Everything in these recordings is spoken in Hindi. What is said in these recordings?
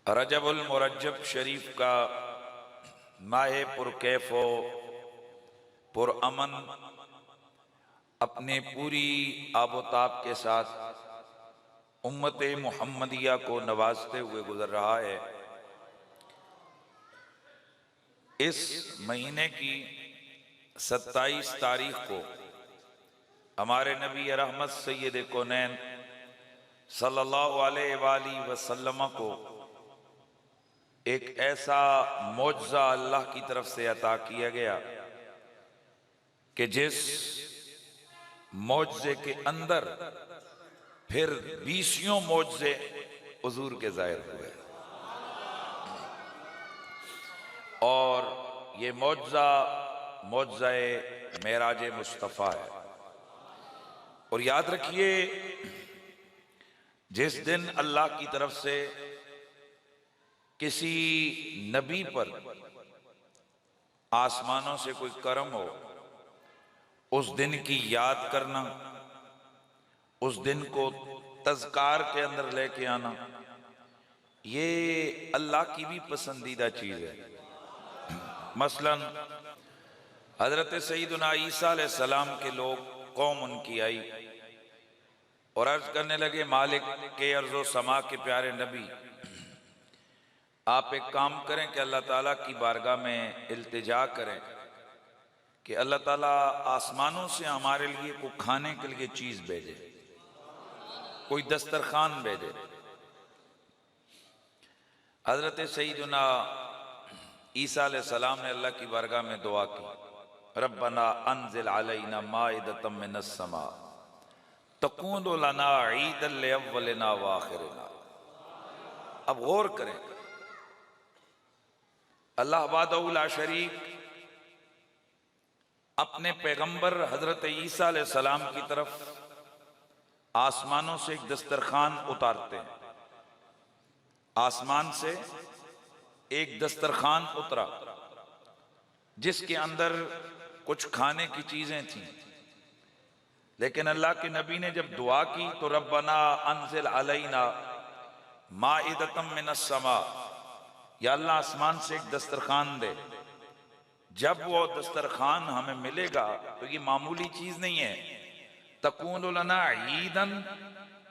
रजबुल मुरज्जब शरीफ का माह पुरकैफ़ो पुरअमन अपने पूरी आबोताब के साथ उम्मत मुहम्मदिया को नवाजते हुए गुजर रहा है। इस महीने की 27 तारीख को हमारे नबी रहमत सैयद कौनैन सल्लल्लाहु अलैहि वसल्लम को एक ऐसा मौजज़ा अल्लाह की तरफ से अता किया गया कि जिस मौजज़े के अंदर फिर 20 मौजज़े हुजूर के ज़ाहिर हुए और ये मौजज़ा-ए मेराज मुस्तफ़ा है। और याद रखिए, जिस दिन अल्लाह की तरफ से किसी नबी पर आसमानों से कोई करम हो, उस दिन की याद करना, उस दिन को तज़कार के अंदर लेके आना, ये अल्लाह की भी पसंदीदा चीज़ है। मसलन हजरत सईदुना ईसा अलैहिस्सलाम के लोग, कौम उनकी आई और अर्ज करने लगे, मालिक के अर्ज़ो समा के प्यारे नबी, आप एक काम करें कि अल्लाह ताला की बारगाह में इल्तिजा करें कि अल्लाह ताला आसमानों से हमारे लिए को खाने के लिए चीज भेजे, कोई दस्तरखान भेजे। हजरत सईदुना ईसा अलैहिस्सलाम ने अल्लाह की बारगाह में दुआ की, रब्बना अनज़िल अलैना माइदतम मिनस समा तकूनु लना ईदन लिअव्वलिना व आखिरिना। अब गौर करें, अल्लाह वाहदहू ला शरीक अपने पैगंबर हजरत ईसा अलैहिस्सलाम की तरफ आसमानों से एक दस्तरखान उतारते हैं। आसमान से एक दस्तरखान उतरा जिसके अंदर कुछ खाने की चीजें थीं, लेकिन अल्लाह के नबी ने जब दुआ की तो रब्बना अनज़िल अलैना माइदतम मिनस समा, या अल्लाह आसमान से एक दस्तरखान दे। जब वो दस्तरखान हमें मिलेगा तो ये मामूली चीज नहीं है, तकूनु लना ईदन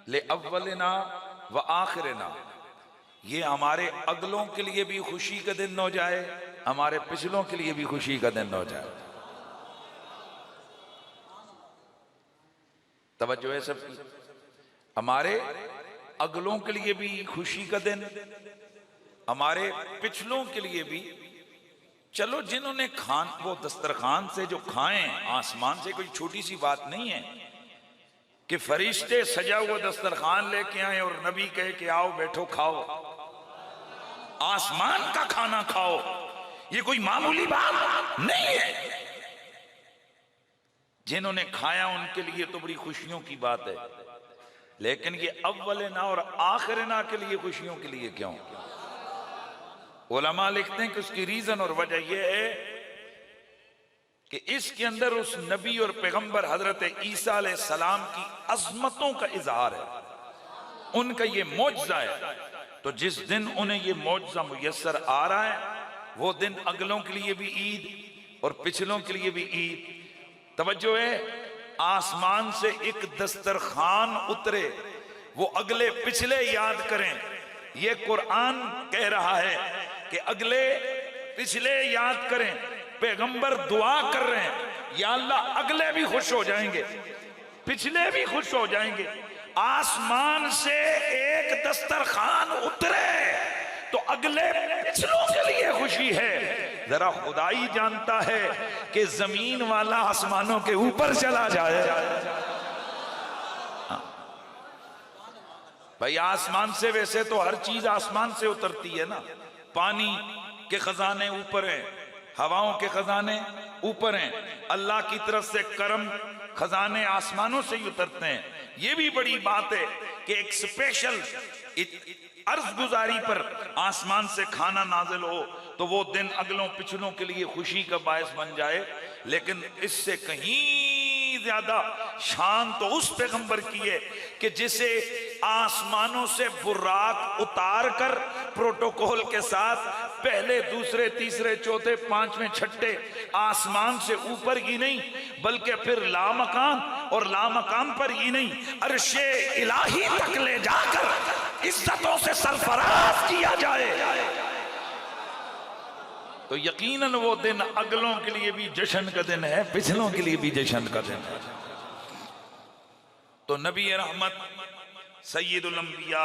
लिअव्वलिना व आखिरिना, ये हमारे अगलों के लिए भी खुशी का दिन हो जाए, हमारे पिछलों के लिए भी खुशी का दिन हो जाए। तवज्जो है सब, हमारे अगलों के लिए भी खुशी का दिन, हमारे पिछलों के लिए भी। चलो, जिन्होंने वो दस्तरखान से जो खाएं, आसमान से कोई छोटी सी बात नहीं है कि फरिश्ते सजा हुआ दस्तरखान लेके आए और नबी कहे कि आओ बैठो खाओ, आसमान का खाना खाओ, ये कोई मामूली बात नहीं है। जिन्होंने खाया उनके लिए तो बड़ी खुशियों की बात है, लेकिन ये अव्वलना और आखिरना के लिए खुशियों के लिए क्यों? उलमा लिखते हैं कि उसकी रीजन और वजह यह है कि इसके अंदर उस नबी और पैगंबर हजरत ईसा अलैहिस्सलाम की अजमतों का इजहार है, उनका ये मौजज़ा है। तो जिस दिन उन्हें ये मौजज़ा मुयस्सर आ रहा है, वो दिन अगलों के लिए भी ईद और पिछलों के लिए भी ईद। तवज्जो है, आसमान से एक दस्तरखान उतरे, वो अगले पिछले याद करें। ये कुरान कह रहा है कि अगले पिछले याद करें। पैगंबर दुआ कर रहे हैं, या अल्लाह अगले भी खुश हो जाएंगे, पिछले भी खुश हो जाएंगे। आसमान से एक दस्तरखान उतरे तो अगले पिछलों के लिए खुशी है। जरा खुदाई जानता है कि जमीन वाला आसमानों के ऊपर चला जाए। भाई, आसमान से वैसे तो हर चीज आसमान से उतरती है ना, पानी के खजाने ऊपर हैं, हवाओं के खजाने ऊपर हैं, अल्लाह की तरफ से करम खजाने आसमानों से ही उतरते हैं। ये भी बड़ी बात है कि एक स्पेशल अर्ज गुजारी पर आसमान से खाना नाजिल हो तो वो दिन अगलों पिछलों के लिए खुशी का बायस बन जाए। लेकिन इससे कहीं इतनी ज्यादा शान तो उस पैगंबर की है कि जिसे आसमानों से बुर्राक उतार कर प्रोटोकॉल के साथ पहले दूसरे तीसरे चौथे पांचवें छठे आसमान से ऊपर ही नहीं, बल्कि फिर लामकान और लामकान पर ही नहीं, अर्शे इलाही तक ले जाकर इज्जतों से सरफराज किया जाए, तो यकीनन वो दिन अगलों के लिए भी जश्न का दिन है, पिछलों के लिए भी जश्न का दिन है। तो नबी रहमत सय्यदुल अंबिया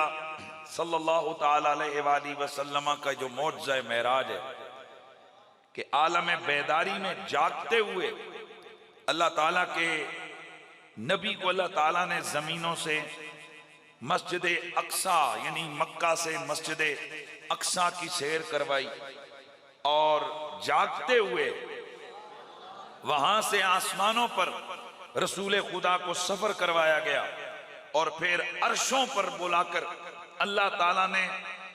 सल्लल्लाहु ताला अलैहि वसल्लम का जो मौजज़ा मेराज है कि आलम बेदारी में जागते हुए अल्लाह ताला के नबी को अल्लाह ताला ने जमीनों से मस्जिद अक्सा यानी मक्का से मस्जिद अक्सा की सैर करवाई और जागते हुए वहां से आसमानों पर रसूल खुदा को सफर करवाया गया और फिर अर्शों पर बुलाकर अल्लाह ताला ने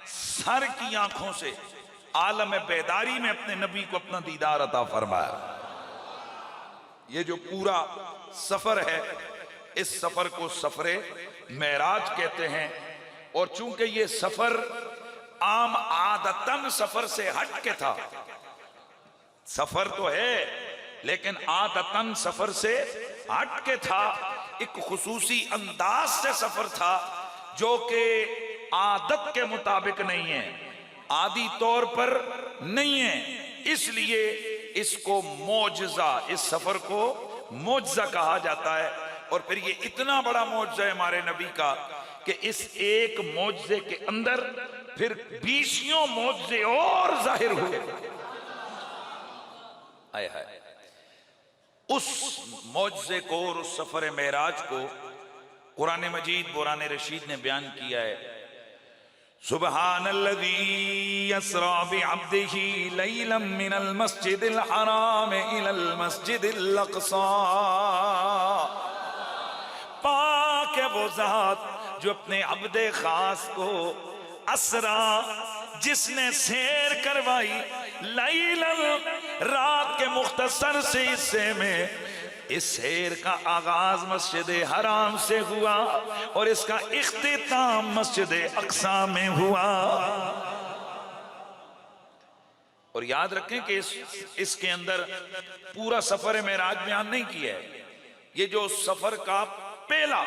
सर की आंखों से आलम बेदारी में अपने नबी को अपना दीदार अता फरमाया। ये जो पूरा सफर है, इस सफर को सफरे मेराज कहते हैं। और चूंकि ये सफर आम आदतन सफर से हट के था, सफर तो है लेकिन आदतन सफर से हट के था, एक खुसूसी अंदाज से सफर था जो कि आदत के मुताबिक नहीं है, आदी तौर पर नहीं है, इसलिए इसको मौजज़ा, इस सफर को मौजज़ा कहा जाता है। और फिर ये इतना बड़ा मौजज़ा है हमारे नबी का कि इस एक मौजज़े के अंदर फिर 20 मौजज़े और जाहिर हुए। आए हाय, उस मौजज़े को और उस सफर मेराज को कुरान मजीद कुरान रशीद ने बयान किया है। सुब्हानल्लज़ी यसरा बिअब्दिही लैलन मिनल मस्जिदिल हराम इलल मस्जिदिल अक़सा। पाक है वो ज़ात जो अपने अब्दे खास को असरा, जिसने सैर करवाई, लैलन रात के मुख्तसर से हिस्से में, इस सैर का आगाज मस्जिद हराम से हुआ और इसका इख्तिताम मस्जिद अक्सा में हुआ। और याद रखें कि इसके अंदर पूरा सफर मेराज बयान नहीं किया है, ये जो सफर का पहला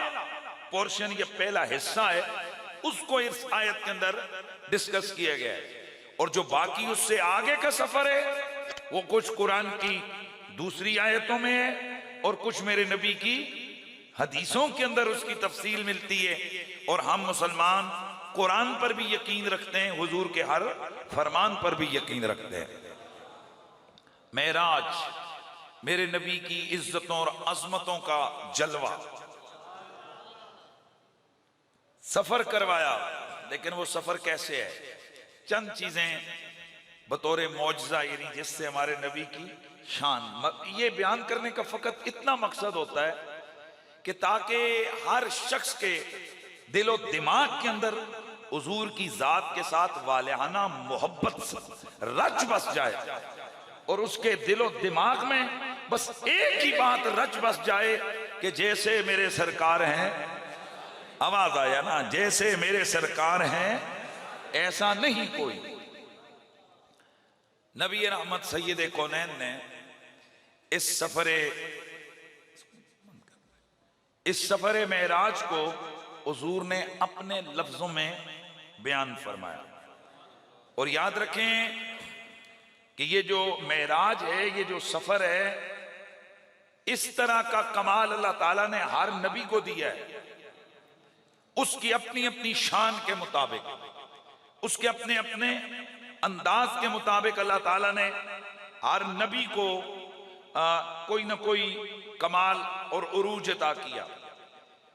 पोर्शन या पहला हिस्सा है उसको इस आयत के अंदर डिस्कस किया गया है। और जो बाकी उससे आगे का सफर है वो कुछ कुरान की दूसरी आयतों में है और कुछ मेरे नबी की हदीसों के अंदर उसकी तफसील मिलती है। और हम मुसलमान कुरान पर भी यकीन रखते हैं, हुजूर के हर फरमान पर भी यकीन रखते हैं। मेराज मेरे नबी की इज्जतों और अजमतों का जलवा, सफर करवाया, लेकिन वो सफर कैसे है, चंद चीजें बतौर मौजज़ा यानी जिससे हमारे नबी की शान, ये बयान करने का फकत इतना मकसद होता है कि ताकि हर शख्स के दिलो दिमाग के अंदर हुजूर की जात के साथ वालिहाना मोहब्बत रच बस जाए और उसके दिलो दिमाग में बस एक ही बात रच बस जाए कि जैसे मेरे सरकार हैं, आवाज आया ना, जैसे मेरे सरकार हैं ऐसा नहीं कोई। नबी रहमत सैयद कौनैन ने इस सफरे मेराज को हुजूर ने अपने लफ्जों में बयान फरमाया। और याद रखें कि ये जो मेराज है, ये जो सफर है, इस तरह का कमाल अल्लाह ताला ने हर नबी को दिया है, उसकी अपनी अपनी शान के मुताबिक, उसके अपने अपने अंदाज के मुताबिक अल्लाह ताला ने हर नबी को कोई ना कोई कमाल और उरूज अता किया।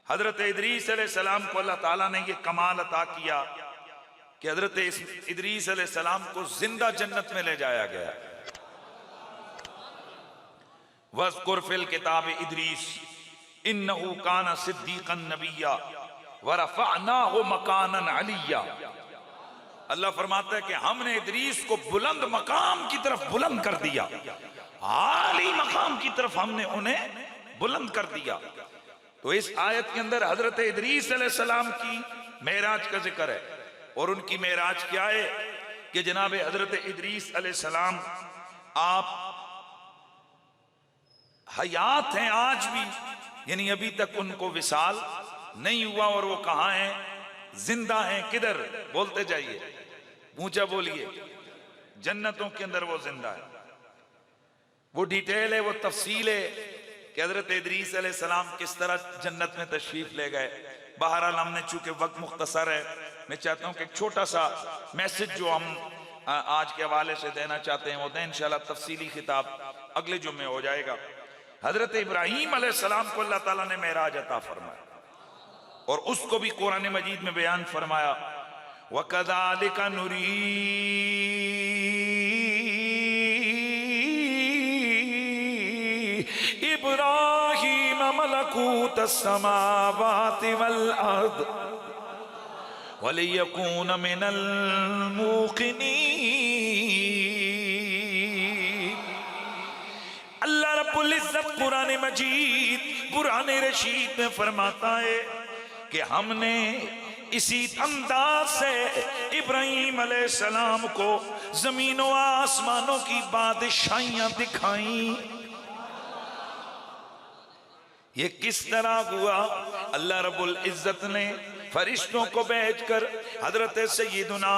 हजरत इदरीस अलैहिस्सलाम को अल्लाह ताला ने ये कमाल अता किया कि हजरत इदरीस अलैहिस्सलाम को जिंदा जन्नत में ले जाया गया। वज़कुर फिल किताब इदरीस इन्नहु काना सिद्दीक़न नबिय्या वरफ़अनाहु मकानन अलिय्या। अल्लाह फरमाता है कि हमने इदरीस को बुलंद मकाम की तरफ बुलंद कर दिया, आली मकाम की तरफ हमने उन्हें बुलंद कर दिया। तो इस आयत के अंदर हजरत इदरीस अलैहिस्सलाम की मेराज का जिक्र है। और उनकी मेराज क्या है कि जनाब हजरत इदरीस अलैहिस्सलाम आप हयात हैं आज भी, यानी अभी तक उनको विसाल नहीं हुआ। और वो कहां हैं? जिंदा हैं। किधर? बोलते जाइए, ऊंचा बोलिए। जन्नतों के अंदर वो जिंदा है। वो डिटेल है, वो तफसील है कि हजरत इदरीस अलैहिस्सलाम किस तरह जन्नत में तशरीफ ले गए। बहरहाल हमने चूंकि वक्त मुख्तसर है, मैं चाहता हूं कि एक छोटा सा मैसेज जो हम आज के हवाले से देना चाहते हैं वो दें। इंशाल्लाह तफसीली खिताब अगले जुम्मे हो जाएगा। हजरत इब्राहीम अलैहिस्सलाम को अल्लाह ताला ने मेराज अता फरमाया और उसको भी कुरान मजीद में बयान फरमाया, वकज़ालिका नुरी इब्राहीम मलकूत समावाति वल अर्द वलियकून मिनल मूक़िनीन। अल्लाह रब्बुल इज्जत कुरान मजीद कुरान रशीद में फरमाता है कि हमने इसी अंदाज से इब्राहीम अलैहिस्सलाम को जमीनों आसमानों की बादशाहियां दिखाई। ये किस तरह हुआ? अल्लाह रब्बुल इज्जत ने फरिश्तों को भेजकर हजरत सय्यदुना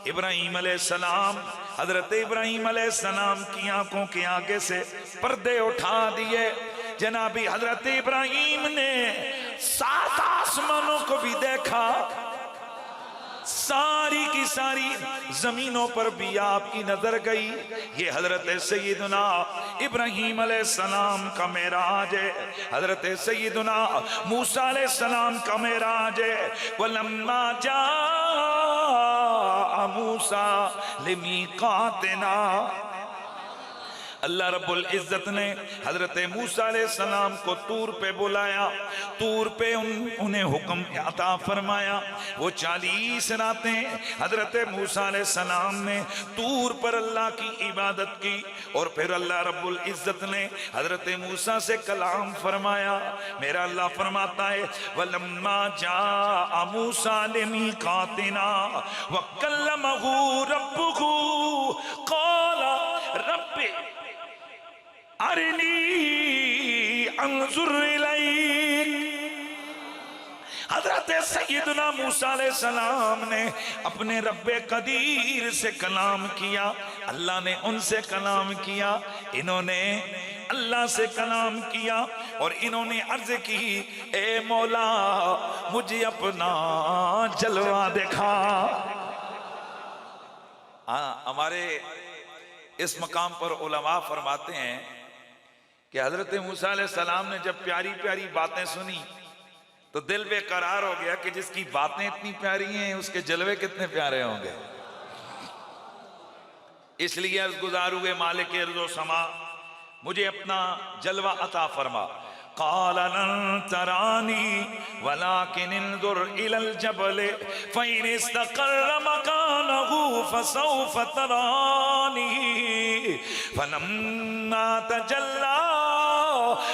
इब्राहीम अलैहिस्सलाम, हजरत इब्राहीम अलैहिस्सलाम की आंखों के आगे से पर्दे उठा दिए। जनाबी हजरत इब्राहीम ने 7 आसमानों को भी देखा, सारी की सारी जमीनों पर भी आपकी नजर गई। ये हजरत सय्यदुना इब्राहीम अलैहिस्सलाम का मेराज है, हजरत सय्यदुना मूसा अलैहिस्सलाम का मेराज है। वलम्मा जा मूसा लिमीकातिना, अल्लाह रब्बुल इज्जत ने हजरत मूसा अलैहिस्सलाम को तूर पे बुलाया, तूर पे उन्हें हुक्म अता फरमाया। वो 40 रातें हजरत मूसा अलैहिस्सलाम ने तूर पर अल्लाह की इबादत की और फिर अल्लाह रब्बुल इज्जत ने हजरत मूसा से कलाम फरमाया। मेरा अल्लाह फरमाता है, वलम्मा जा मूसा लिमीकातिना व कल्लमहु रब्बुहु क़ाला रब्बी अरिनी अंजुर इलैक। हजरत सय्यदना मूसा अलैहिस्सलाम ने अपने रब्बे कदीर से कलाम किया, अल्लाह ने उनसे कलाम किया, इन्होंने अल्लाह से कलाम किया और इन्होंने अर्ज की, ए मौला मुझे अपना जलवा दिखा। हमारे इस मकाम पर उलमा फरमाते हैं कि हजरत मूसा अलैहिस्सलाम ने जब प्यारी प्यारी बातें सुनी तो दिल बेकरार हो गया कि जिसकी बातें इतनी प्यारी हैं उसके जलवे कितने प्यारे होंगे। इसलिए अर्ज़ गुज़ार हुए, मालिक अर्ज़ो समा मुझे अपना जलवा अता फरमा। क़ाल लन तरानी वलाकिन इंजुर इलल जबल फ़इन इस्तक़र्र मकानहु फ़सौफ़ तरानी फ़लम्मा तजल्ला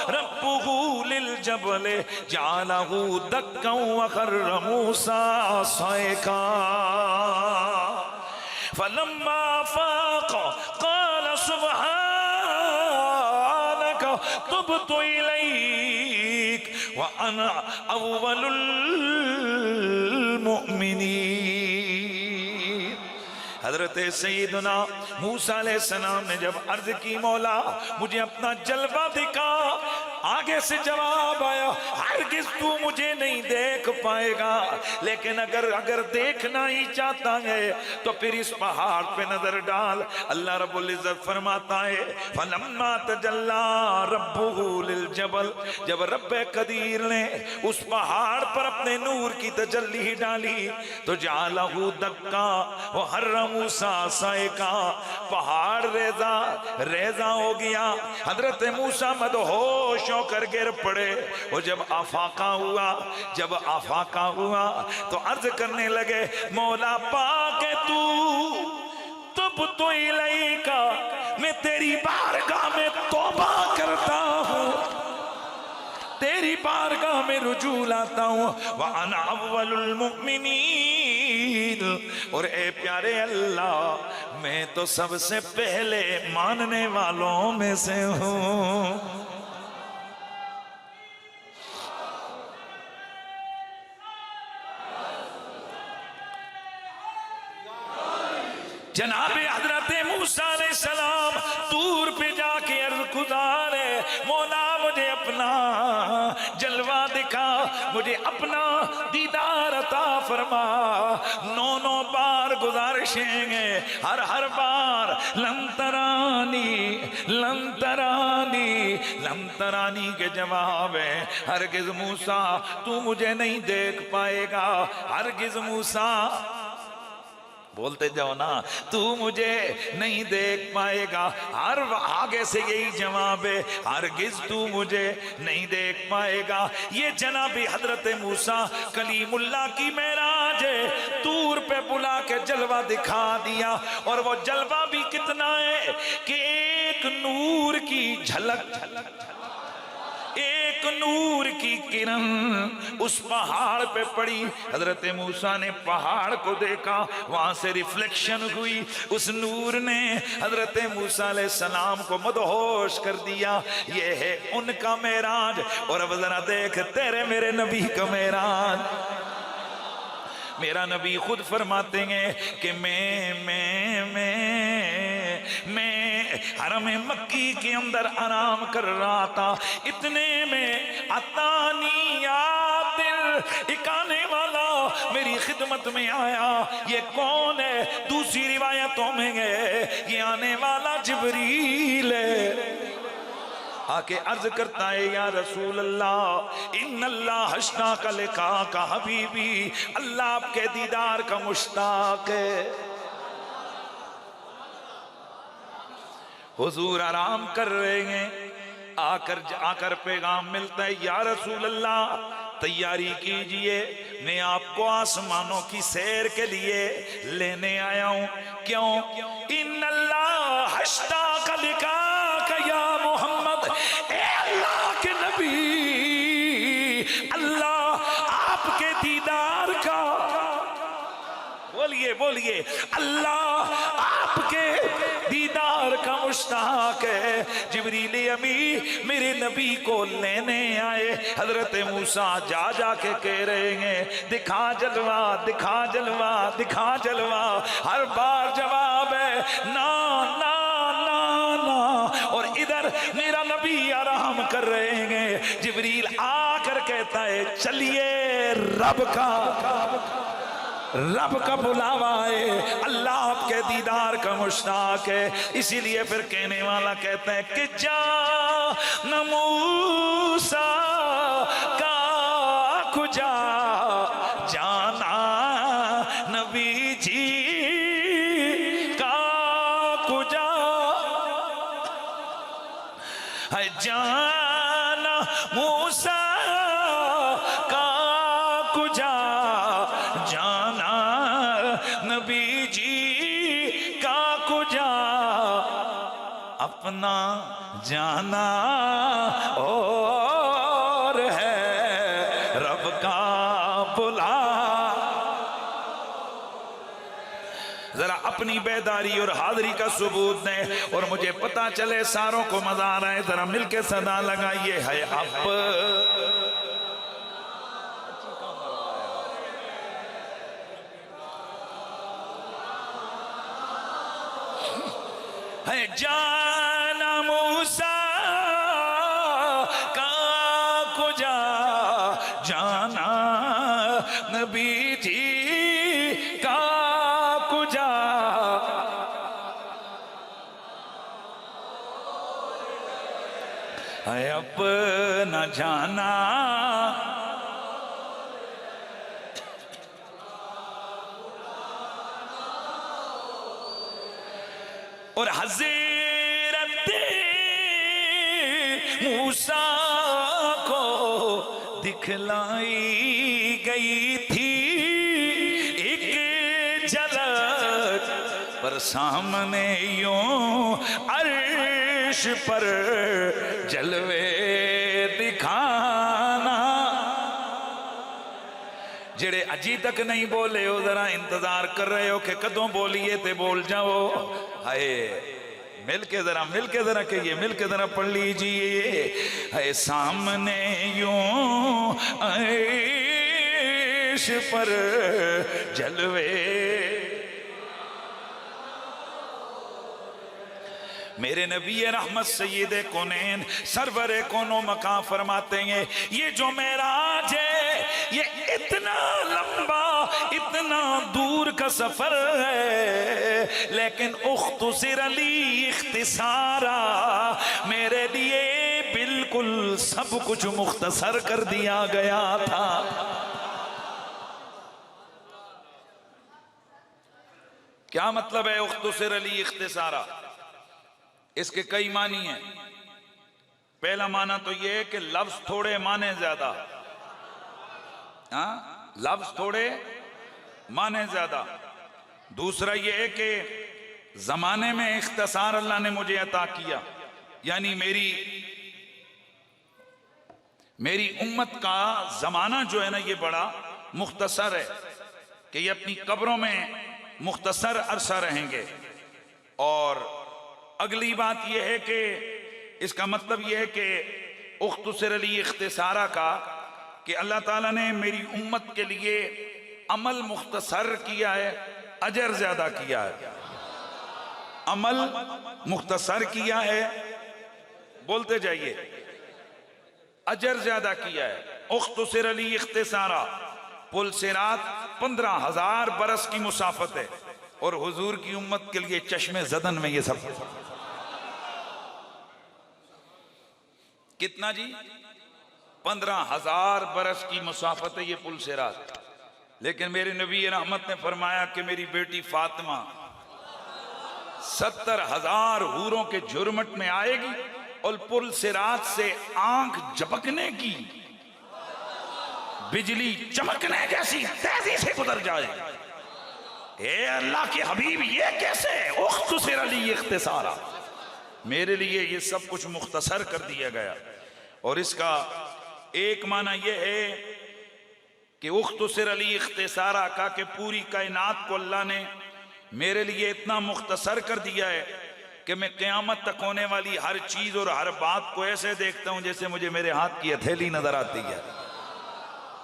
रब्बुहु लिल जबल जअलहु दक्कन व ख़र्र मूसा साइक़ा फ़लम्मा फ़ाक़ क़ाल सुब्हानक तुब्तु इलैक व अना अव्वलुल मुअमिनीन। हजरत सय्यदना मूसा अलैहिस्सलाम ने जब अर्ज की, मौला मुझे अपना जलवा दिखा, आगे से जवाब आया, हरगिज़ तू मुझे नहीं देख पाएगा, लेकिन अगर देखना ही चाहता है तो फिर इस पहाड़ पे नजर डाल। अल्लाह रब्बुल इज्जत फरमाता है, फलम्मा तजल्ला रब्बुहु लिल जबल, जब रब्बे कदीर ने उस पहाड़ पर अपने नूर की तजल्ली डाली तो जालहु दक्का व हर्र मूसा साइक़ा, पहाड़ रेजा रेजा हो गया। हजरत मूसा मदहोश होकर गिर पड़े। वो जब आफाका हुआ तो अर्ज करने लगे, मौला पाके तू तुब्तु इलैका, मैं तेरी बारगाह में तौबा करता हूँ। तेरी बारगाह में रुजू लाता हूँ। व अना अव्वलुल मुमिनीन, और ए प्यारे अल्लाह मैं तो सबसे पहले मानने वालों में से हूँ। जनाबे हजरत मूसा अलैहिस्सलाम दूर पे जाके अर्ज गुजारे, मौला मुझे अपना जलवा दिखा, मुझे अपना दीदार अता फरमा। 9 बार गुजारिशें, हर बार लंतरानी लंतरानी लंतरानी के जवाब है, हरगिज मूसा तू मुझे नहीं देख पाएगा, हरगिज मूसा बोलते जाओ ना, तू मुझे नहीं देख पाएगा। हर आगे से यही जवाब है, हरगिज तू मुझे नहीं देख पाएगा। ये जनाबी हजरत मूसा कलीमुल्लाह की मेराज है, दूर पे बुला के जलवा दिखा दिया। और वो जलवा भी कितना है कि एक नूर की झलक, एक नूर की किरण उस पहाड़ पे पड़ी। हजरत मूसा ने पहाड़ को देखा, वहां से रिफ्लेक्शन हुई, उस नूर ने हजरत मूसा अलैहि सलाम को मदहोश कर दिया। ये है उनका मेराज। और अब जरा देख तेरे मेरे नबी का मेराज। मेरा नबी खुद फरमाते हैं कि मैं हरम मक्की के अंदर आराम कर रहा था, इतने में अतानी आदिल, एक आने वाला मेरी खिदमत में आया। ये कौन है? दूसरी रिवायतों में है ये आने वाला जिब्रील है। आके अर्ज करता है, या रसूल अल्लाह इन्नल्लाह हश्ता का लिखा का हबीबी, अल्लाह आपके दीदार का मुश्ताक है। हुजूर आराम कर रहे हैं, आकर पैगाम मिलता है, या रसूल अल्लाह तैयारी कीजिए, मैं आपको आसमानों की सैर के लिए लेने आया हूं। क्यों? इन्नल्लाह हश्ता का लिखा का या मोहम्मद, ए अल्लाह के नबी, अल्लाह आपके दीदार का, बोलिए बोलिए, अल्लाह आपके दीदार का मुश्ताक है। जिब्रील अमी मेरे नबी को लेने आए। हजरत मूसा जा जाके कह रहे हैं, दिखा जलवा, दिखा जलवा, दिखा जलवा। हर बार जवाब है ना ना ना ना। और इधर मेरा नबी आराम कर रहे हैं, जिब्रील आकर कहता है, चलिए रब का बुलावा है, अल्लाह आपके दीदार का मुश्ताक है। इसीलिए फिर कहने वाला कहते हैं कि जा मूसा का खुजा जाना नबी जी का खुजा है, जाना मूसा का खुजा जाना नबी जी का कुजा, अपना जाना और है रब का बुला। जरा अपनी बेदारी और हाजिरी का सबूत दें और मुझे पता चले सारों को मजा आ रहा है। जरा मिलके सदा लगाइए, है अब है जाना मूसा का कुजा जाना नबी जी का कुजा, है अपना जाना और हज़रत मूसा को दिखलाई गई थी एक झलक, पर सामने यूं अर्श पर जलवे दिखा जेड़े अजी तक नहीं बोले हो जरा इंतजार कर रहे हो कि कदों बोलिए ते बोल जाओ। हाय मिलके जरा कहिए, मिलके जरा पढ़ लीजिए। है सामने यूं अर्श पर जलवे, मेरे नबी रहमत सय्यदे कौनैन सरवरे कोनो मकाम फरमाते हैं ये जो मेराज है ये इतना लंबा इतना दूर का सफर है, लेकिन उख्तुसिर ली इख्तिसारा, मेरे लिए बिल्कुल सब कुछ मुख्तसर कर दिया गया था। क्या मतलब है उख्तुसिर ली इख्तिसारा? इसके कई मानी हैं। पहला माना तो यह है कि लफ्ज थोड़े माने ज्यादा। हाँ, लफ्ज थोड़े माने ज्यादा। दूसरा यह है कि जमाने में इख्तिसार अल्लाह ने मुझे अता किया, यानी मेरी उम्मत का जमाना जो है ना ये बड़ा मुख्तसर है कि ये अपनी कब्रों में मुख्तसर अरसा रहेंगे। और अगली बात यह है कि इसका मतलब यह है कि उख्तुसिर ली इख्तिसारा का कि अल्लाह ताला ने मेरी उम्मत के लिए अमल मुख्तसर किया है, अजर ज्यादा किया है। अमल मुख्तसर किया है, बोलते जाइए, अजर ज्यादा किया है। उख्तुसिर ली इख्तिसारा, पुल सिरात 15,000 बरस की मुसाफत है और हुजूर की उम्मत के लिए चश्मे जदन में ये सब कितना जी 15,000 बरस की मुसाफत है ये पुल सिरात। लेकिन मेरे नबी रहमत ने फरमाया कि मेरी बेटी फातिमा 70,000 हूरों के झुरमट में आएगी और पुल सिरात से आंख झपकने की बिजली चमकने जैसी तेजी से गुजर जाए। ए अल्लाह के हबीब ये कैसे? उख्तुसिर ली इख्तिसारा, मेरे लिए ये सब कुछ मुख्तसर कर दिया गया। और इसका एक माना यह है कि उख्तुसिर ली इख्तिसारा का कि पूरी कायनात को अल्लाह ने मेरे लिए इतना मुख्तसर कर दिया है कि मैं क़यामत तक होने वाली हर चीज और हर बात को ऐसे देखता हूं जैसे मुझे मेरे हाथ की हथेली नजर आती है।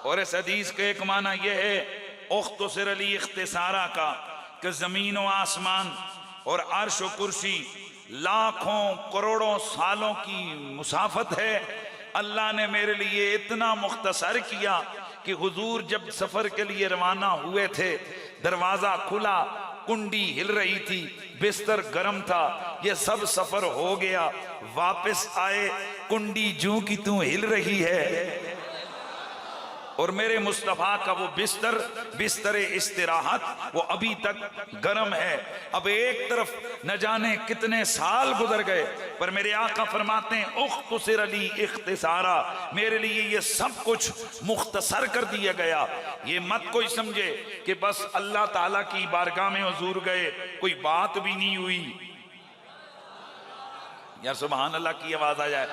और इस हदीस का एक माना यह है उख्तुसिर ली इख्तिसारा का कि जमीन व आसमान और अर्श व कुर्सी लाखों करोड़ों सालों की मुसाफत है। अल्लाह ने मेरे लिए इतना मुख्तसर किया कि हुजूर जब सफर के लिए रवाना हुए थे, दरवाजा खुला, कुंडी हिल रही थी, बिस्तर गर्म था, ये सब सफर हो गया, वापस आए, कुंडी जूं की तूं हिल रही है और मेरे मुस्तफा का वो बिस्तर इस्तिराहत वो अभी तक गर्म है। अब एक तरफ न जाने कितने साल गुजर गए, पर मेरे आका फरमाते हैं उख्तुसिर ली इख्तिसारा, मेरे लिए ये सब कुछ मुख्तसर कर दिया गया। ये मत कोई समझे कि बस अल्लाह ताला की बारगाह में हुजूर गए, कोई बात भी नहीं हुई। यार सुभान अल्लाह की आवाज आ जाए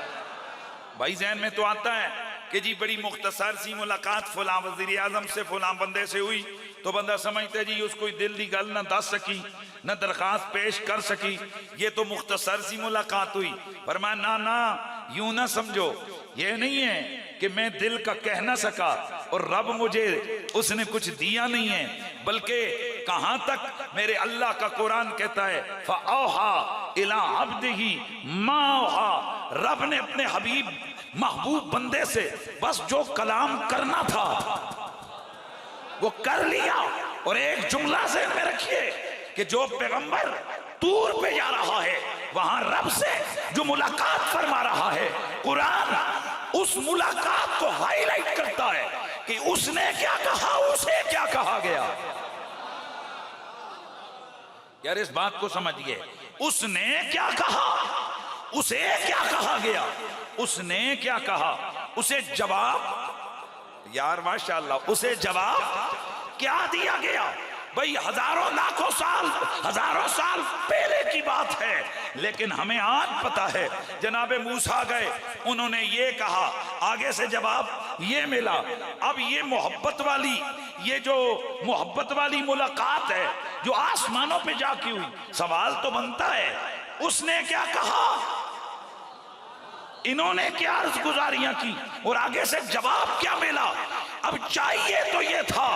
भाई, जहन में तो आता है कि जी बड़ी मुख्तसर सी मुलाकात फलां वज़ीर आज़म से फलां बंदे से हुई, तो बंदा समझते जी उसको दिल की गल ना दस सकी, न दरखास्त पेश कर सकी, ये तो मुख्तसर सी मुलाकात हुई। फरमाया ना ना, यूं ना समझो, ये नहीं है कि मैं दिल का कह ना सका और रब मुझे उसने कुछ दिया नहीं है, बल्कि कहां तक मेरे अल्लाह का कुरान कहता है फ़अौहा इला अब्दिही मा औहा, रब ने अपने हबीब महबूब बंदे से बस जो कलाम करना था वो कर लिया। और एक जुमला से में रखिए कि जो पैगंबर दूर पे जा रहा है वहां रब से जो मुलाकात फरमा रहा है, कुरान उस मुलाकात को हाईलाइट करता है कि उसने क्या कहा, उसे क्या कहा गया। यार इस बात को समझिए, उसने क्या कहा, उसे क्या कहा गया, उसने क्या कहा, उसे जवाब, यार माशाअल्लाह, उसे जवाब क्या दिया गया। भाई हजारों साल पहले की बात है, लेकिन हमें आज पता है जनाबे मूसा गए, उन्होंने ये कहा, आगे से जवाब ये मिला। अब ये मोहब्बत वाली, ये जो मोहब्बत वाली मुलाकात है जो आसमानों पे जाके हुई, सवाल तो बनता है उसने क्या कहा, इन्होंने क्या अर्ज़गुज़ारियां की और आगे से जवाब क्या मिला। अब चाहिए तो ये था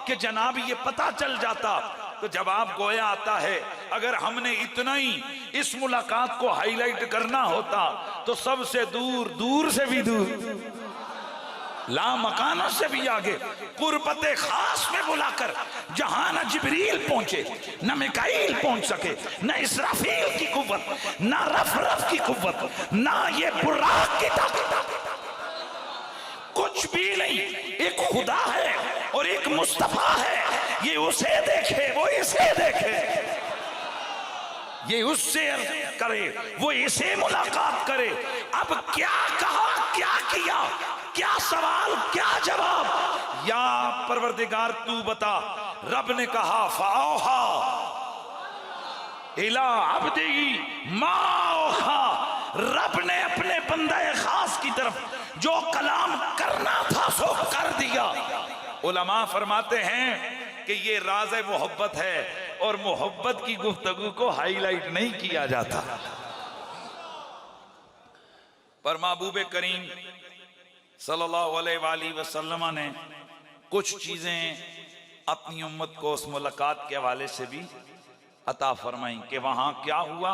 कि जनाब ये पता चल जाता, तो जवाब गोया आता है अगर हमने इतना ही इस मुलाकात को हाईलाइट करना होता तो सबसे दूर, दूर से भी दूर, ला मकानों से भी आगे कुर्बते खास में बुलाकर जहां न जिब्रील पहुंचे, न मिकाईल पहुंच सके, न इसराफील की कुव्वत, न रफ रफ की कुव्वत, न ये बुर्राक की ताकत, कुछ भी नहीं। एक खुदा है और एक मुस्तफा है, ये उसे देखे वो इसे देखे, ये उससे करे वो इसे मुलाकात करे। अब क्या कहा, क्या किया, क्या सवाल, क्या जवाब, या परवरदिगार तू बता। रब ने कहा फाओहा इला अब्दी मा औहा, रब ने अपने बंदे खास की तरफ जो कलाम करना था सो कर दिया। उलमा फरमाते हैं कि ये राज मोहब्बत है और मोहब्बत की गुफ्तगू को हाईलाइट नहीं किया जाता। पर महबूब करीम सल्लल्लाहु अलैहि वसल्लम ने कुछ चीजें अपनी उम्मत को उस मुलाकात के हवाले से भी अता फरमाई कि वहां क्या हुआ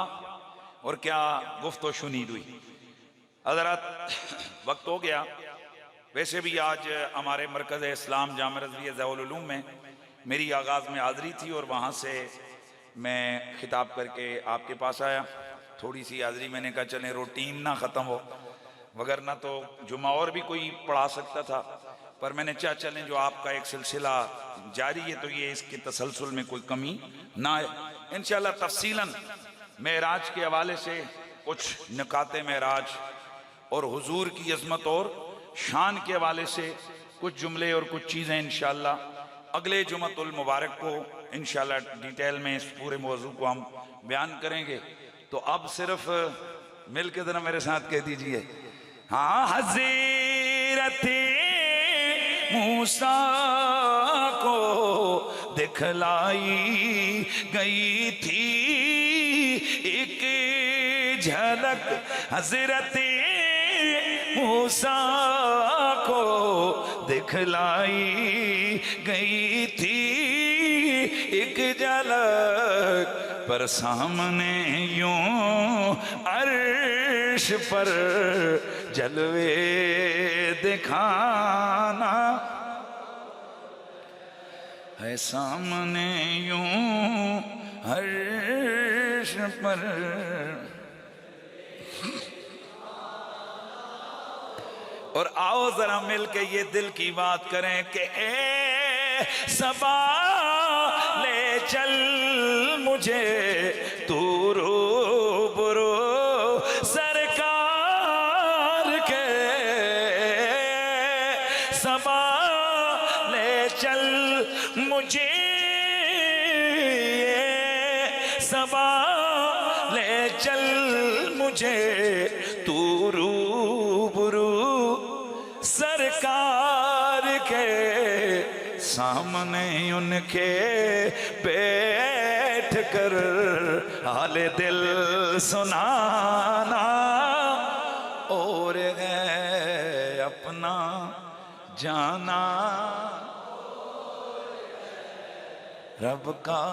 और क्या गुफ्तो शुनीद हुई। हज़रात वक्त हो गया, वैसे भी आज हमारे मरकज़ इस्लाम जामा रज़विया ज़ाउल उलूम में मेरी आगाज़ में हाज़री थी और वहाँ से मैं खिताब करके आपके पास आया। थोड़ी सी हाज़री मैंने कहा चलें रूटीन ना ख़त्म हो, वगरना तो जुमा और भी कोई पढ़ा सकता था, पर मैंने चाह चलें जो आपका एक सिलसिला जारी है तो ये इसके तसलसल में कोई कमी ना आए। इंशाअल्लाह तफसीलन मेराज के हवाले से कुछ निकाते मेराज और हुजूर की अज़मत और शान के हवाले से कुछ जुमले और कुछ चीज़ें इंशाअल्लाह अगले जुमतुल मुबारक को इंशाअल्लाह डिटेल में इस पूरे मौजू को हम बयान करेंगे। तो अब सिर्फ मिल के जरा मेरे साथ कह दीजिए, हाँ हज़रत मूसा को दिखलाई गई थी एक झलक, हज़रत मूसा को दिखलाई गई थी एक झलक, पर सामने यूं अर्श पर जलवे दिखाना है, सामने यूं अर्श पर। और आओ जरा मिल के ये दिल की बात करें कि ए सबा ले चल मुझे तू रूबरू सरकार के, सबा ले चल मुझे, सबा ले चल मुझे तू रूबरू सरकार के, सामने उनके बैठ कर हाले दिल सुनाना, और है अपना जाना रब का